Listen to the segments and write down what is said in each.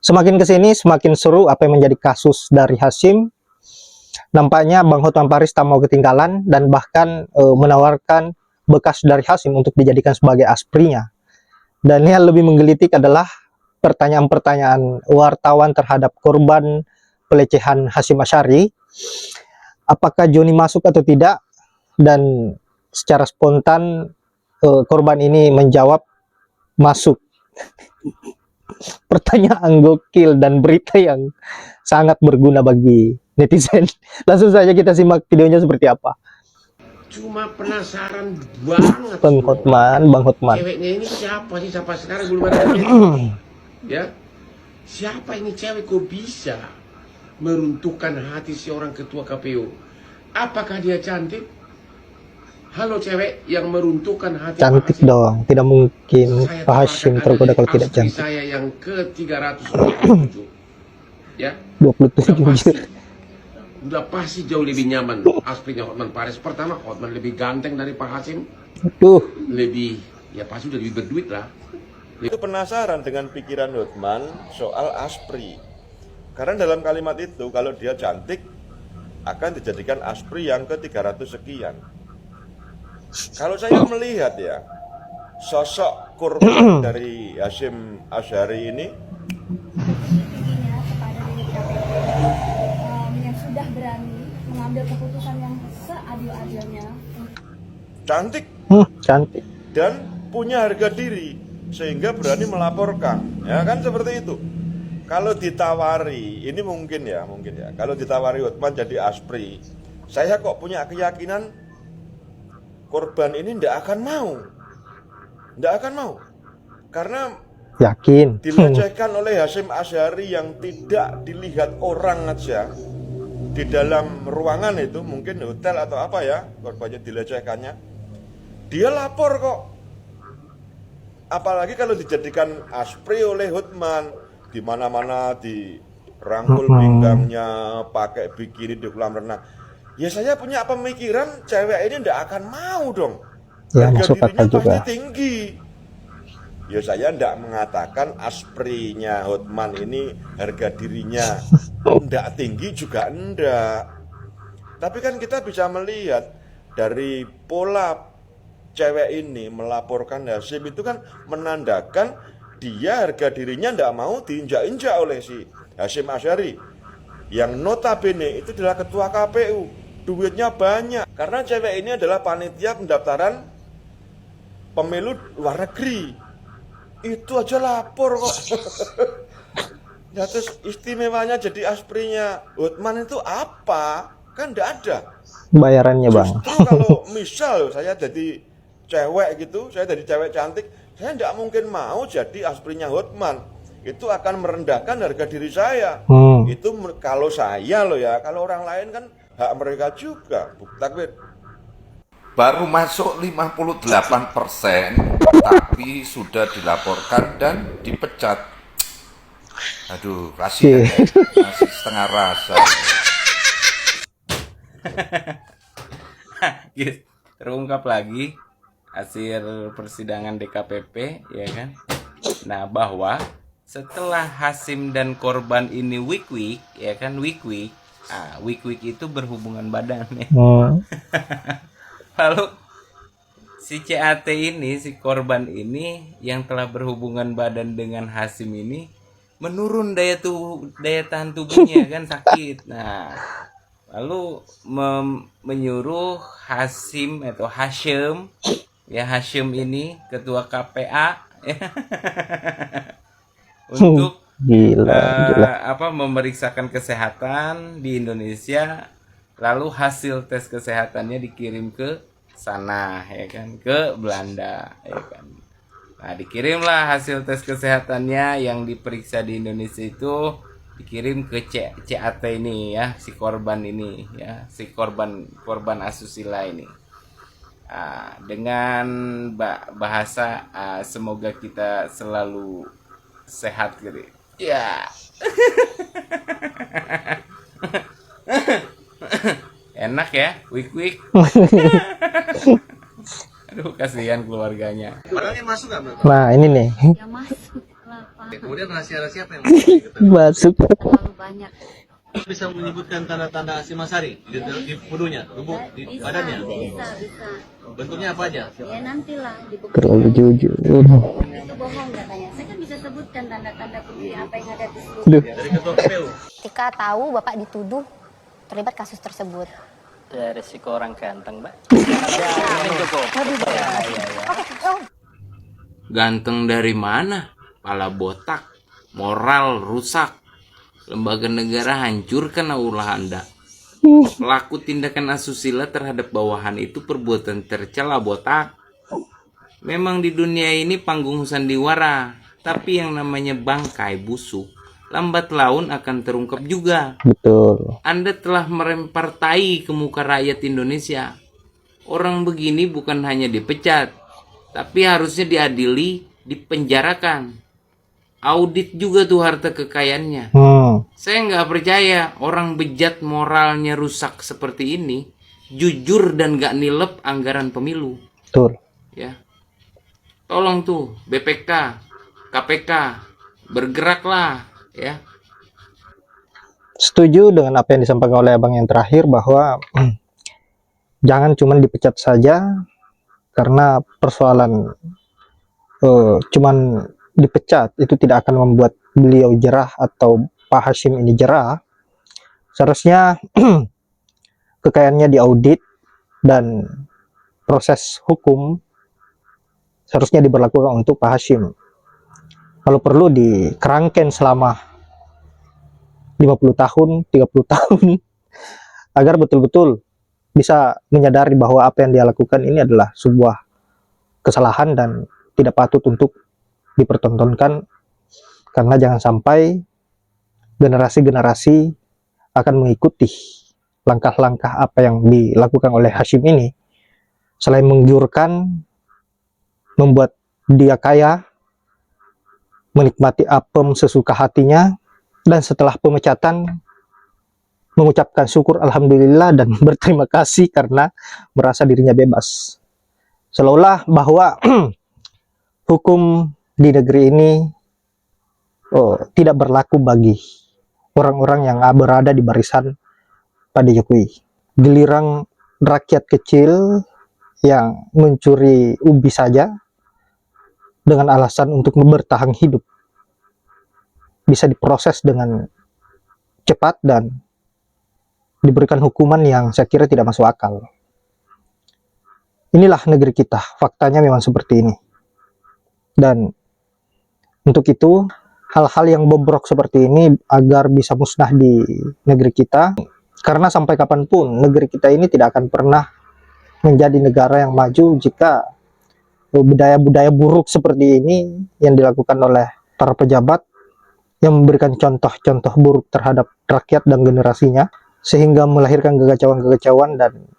Semakin kesini semakin seru apa yang menjadi kasus dari Hasyim. Nampaknya Bang Hotman Paris tak mau ketinggalan dan bahkan menawarkan bekas dari Hasyim untuk dijadikan sebagai asprinya. Dan yang lebih menggelitik adalah pertanyaan-pertanyaan wartawan terhadap korban pelecehan Hasyim Asyari. Apakah Joni masuk atau tidak? Dan secara spontan korban ini menjawab masuk. Pertanyaan gokil dan berita yang sangat berguna bagi netizen. Langsung saja kita simak videonya seperti apa. Cuma penasaran banget Bang Hotman. ceweknya ini siapa sih sampai sekarang belum ada ya, siapa ini cewek kok bisa meruntuhkan hati seorang ketua KPU? Apakah dia cantik? Halo cewek yang meruntuhkan hati cantik Pak Hasyim. dong, tidak mungkin Pak Hasyim tergoda kalau tidak cantik. Saya yang ke 327 ya 27 udah pasti jauh lebih nyaman asprinya Hotman Paris. Pertama, Hotman lebih ganteng dari Pak Hasyim, lebih ya pasti udah lebih berduit lah. Itu penasaran dengan pikiran Hotman soal aspri. Karena dalam kalimat itu kalau dia cantik akan dijadikan aspri yang ke 300 sekian. Kalau saya melihat ya, sosok korban dari Hasyim Asyari ini yang sudah berani mengambil keputusan yang seadil-adilnya. cantik cantik dan punya harga diri sehingga berani melaporkan, ya kan seperti itu. Kalau ditawari, ini mungkin ya, kalau ditawari Hotman jadi aspri, saya kok punya keyakinan korban ini tidak akan mau, karena yakin dilecehkan oleh Hasyim Asyari yang tidak dilihat orang aja di dalam ruangan itu, mungkin hotel atau apa ya, korbannya dilecehkannya, dia lapor kok. Apalagi kalau dijadikan aspri oleh Hotman, di mana-mana dirangkul pinggangnya, pakai bikini di kolam renang. Ya saya punya pemikiran cewek ini tidak akan mau dong. ya, Harga masuk dirinya akal juga. pasti tinggi. Ya saya tidak mengatakan asprinya Hotman ini harga dirinya tidak tinggi juga enggak. Tapi kan kita bisa melihat dari pola cewek ini melaporkan Hasyim itu kan menandakan dia harga dirinya tidak mau diinjak-injak oleh si Hasyim Asyari yang notabene itu adalah ketua KPU, duitnya banyak. Karena cewek ini adalah panitia pendaftaran pemilu luar negeri, itu aja lapor kok. Ya terus istimewanya jadi asprinya Hotman itu apa? Kan tidak ada Bayarannya bang. Justru kalau misal saya jadi cewek gitu, saya jadi cewek cantik, saya tidak mungkin mau jadi asprinya Hotman. Itu akan merendahkan harga diri saya. Itu kalau saya loh ya, kalau orang lain kan hak mereka juga. Takbir. Baru masuk 58%, tapi sudah dilaporkan dan dipecat. Aduh, kasihan ya. Masih setengah rasa. Terungkap lagi hasil persidangan DKPP, ya kan? Nah, bahwa setelah Hasyim dan korban ini week-week, ya kan, week-week itu berhubungan badan ya. Lalu si CAT ini, si korban ini yang telah berhubungan badan dengan Hasyim ini menurun daya tahan tubuhnya, kan, sakit. Nah, lalu menyuruh Hasyim atau Hasyim ini ketua KPA ya, untuk memeriksakan kesehatan di Indonesia, lalu hasil tes kesehatannya dikirim ke sana, ya kan, ke Belanda, ya kan. Nah, dikirimlah hasil tes kesehatannya yang diperiksa di Indonesia itu dikirim ke CAT ini ya, si korban ini ya, si korban asusila ini. Dengan bahasa semoga kita selalu sehat gitu. Ya. Enak ya, week. Aduh, kasihan keluarganya. Nah ini nih. Ya masuk Pak. Kemudian rahasia-rahasia apa yang diketahui? Masuk. Terlalu banyak. Bisa menyebutkan tanda-tanda Asimasari di tubuhnya, tubuh di Bisa, badannya. bisa. Bentuknya apa aja? Ya nantilah dibuktikan. Terlalu jujur. Itu bohong katanya. Saya kan bisa sebutkan tanda-tanda bukti apa yang ada di seluruh. Aduh. Dari ketua KPU. Ketika tahu Bapak dituduh terlibat kasus tersebut. Ya, resiko orang ganteng, Mbak. Ganteng dari mana? Pala botak, moral rusak, lembaga negara hancur karena ulah Anda. Pelaku tindakan asusila terhadap bawahan itu perbuatan tercela, botak. Memang di dunia ini panggung sandiwara, tapi yang namanya bangkai busuk lambat laun akan terungkap juga. Betul. Anda telah merempar tai ke muka rakyat Indonesia. Orang begini bukan hanya dipecat, tapi harusnya diadili, dipenjarakan. Audit juga tuh harta kekayaannya. Saya nggak percaya orang bejat moralnya rusak seperti ini, jujur dan nggak nilep anggaran pemilu. Betul. Ya, tolong tuh BPK, KPK, bergeraklah, ya. Setuju dengan apa yang disampaikan oleh Abang yang terakhir bahwa jangan cuma dipecat saja karena persoalan cuman dipecat itu tidak akan membuat beliau jerah atau Pak Hasyim ini jerah. Seharusnya kekayaannya diaudit dan proses hukum seharusnya diberlakukan untuk Pak Hasyim. Kalau perlu dikerangken selama 50 tahun, 30 tahun agar betul-betul bisa menyadari bahwa apa yang dia lakukan ini adalah sebuah kesalahan dan tidak patut untuk dipertontonkan, karena jangan sampai generasi-generasi akan mengikuti langkah-langkah apa yang dilakukan oleh Hasyim ini. Selain menggiurkan, membuat dia kaya, menikmati apem sesuka hatinya, dan setelah pemecatan mengucapkan syukur alhamdulillah dan berterima kasih karena merasa dirinya bebas. Seolah-olah bahwa hukum di negeri ini tidak berlaku bagi orang-orang yang berada di barisan Pak Jokowi. Giliran rakyat kecil yang mencuri ubi saja dengan alasan untuk bertahan hidup bisa diproses dengan cepat dan diberikan hukuman yang saya kira tidak masuk akal. Inilah negeri kita, faktanya memang seperti ini. Dan untuk itu, hal-hal yang bobrok seperti ini agar bisa musnah di negeri kita, karena sampai kapanpun negeri kita ini tidak akan pernah menjadi negara yang maju jika budaya-budaya buruk seperti ini yang dilakukan oleh para pejabat yang memberikan contoh-contoh buruk terhadap rakyat dan generasinya, sehingga melahirkan kekacauan-kekacauan dan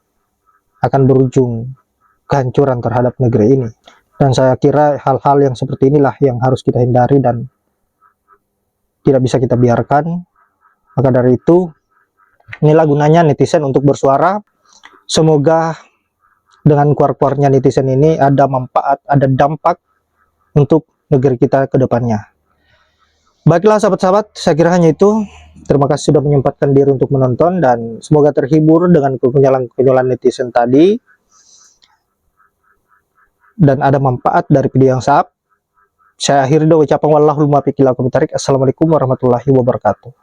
akan berujung kehancuran terhadap negeri ini. Dan saya kira hal-hal yang seperti inilah yang harus kita hindari dan tidak bisa kita biarkan. Maka dari itu, inilah gunanya netizen untuk bersuara. Semoga dengan keluar-keluarnya netizen ini ada manfaat, ada dampak untuk negeri kita ke depannya. Baiklah sahabat-sahabat, saya kira hanya itu. Terima kasih sudah menyempatkan diri untuk menonton dan semoga terhibur dengan kekonyolan netizen tadi dan ada manfaat dari video yang saya akhiri dengan ucapan wallahul muwaffiq ila aqwamit thoriq. Assalamualaikum warahmatullahi wabarakatuh.